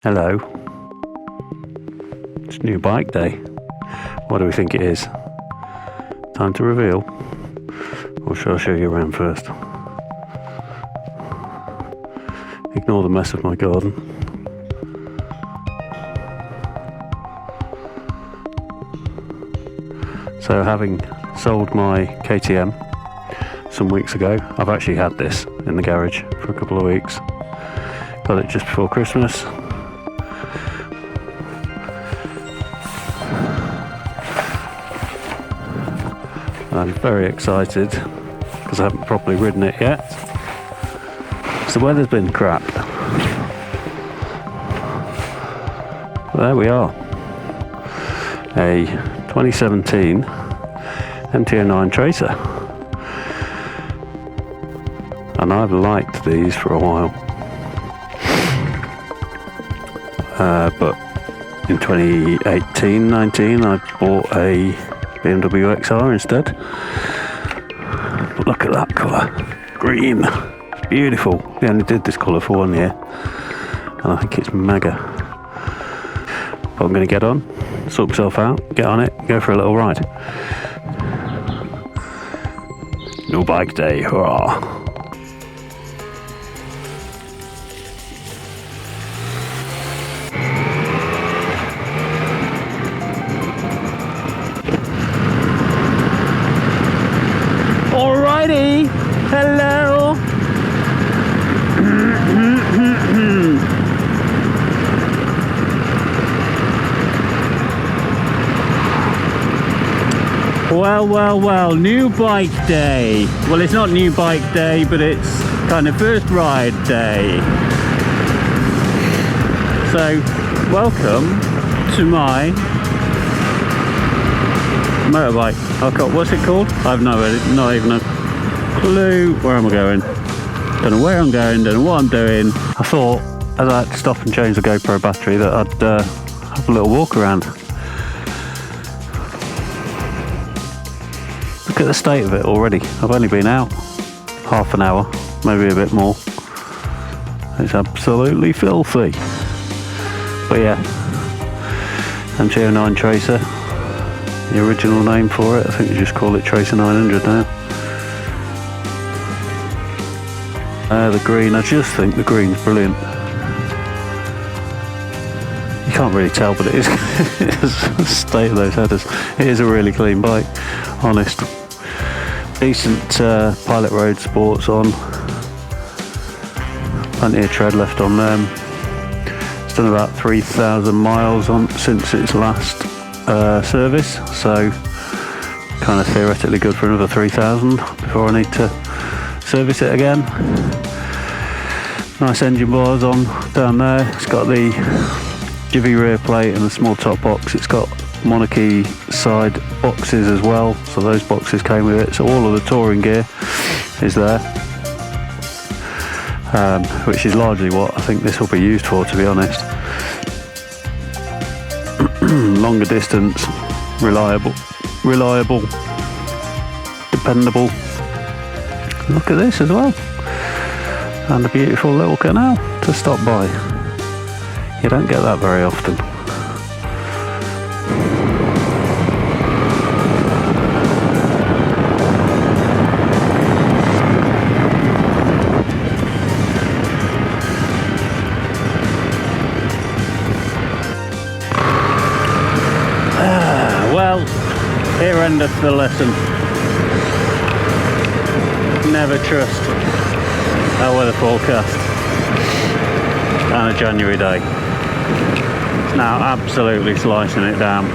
Hello. It's new bike day. What do we think it is? Time to reveal? Or shall I show you around first? Ignore the mess of my garden. So having sold my KTM some weeks ago, I've actually had this in the garage for a couple of weeks. Got it just before Christmas. I'm very excited because I haven't properly ridden it yet. So the weather's been crap. But there we are. A 2017 MT-09 Tracer. And I've liked these for a while. But in 2018-19 I bought a BMW XR instead. But look at that colour. Green. Beautiful. We only did this colour for 1 year. And I think it's mega. But I'm going to get on, sort myself out, get on it, go for a little ride. New bike day. Hurrah. Alrighty, hello. Well, new bike day. Well, it's not new bike day, but it's kind of first ride day. So, welcome to my motorbike. What's it called? I've not even a clue where am I going. Don't know where I'm going, don't know what I'm doing. I thought, as I had to stop and change the GoPro battery, that I'd have a little walk around. Look at the state of it already. I've only been out half an hour, maybe a bit more. It's absolutely filthy. But yeah, MT-09 Tracer. The original name for it, I think you just call it Tracer 900 now. The green, I just think the green's brilliant. You can't really tell, but it is the state of those headers. It is a really clean bike, honest. Decent Pilot Road sports on. Plenty of tread left on them. It's done about 3,000 miles on since its last service, so kind of theoretically good for another 3,000 before I need to service it again. Nice engine bars on down there. It's got the Jivvy rear plate and the small top box. It's got Monarchy side boxes as well, so those boxes came with it. So all of the touring gear is there, which is largely what I think this will be used for, to be honest. Longer distance, reliable, dependable. Look at this as well, and a beautiful little canal to stop by. You don't get that very often. Well, here endeth the lesson. Never trust our weather forecast on a January day. It's now absolutely slicing it down,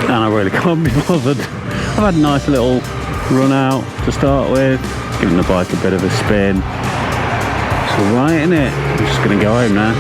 and I really can't be bothered. I've had a nice little run out to start with, giving the bike a bit of a spin. It's alright, isn't it? I'm just going to go home now.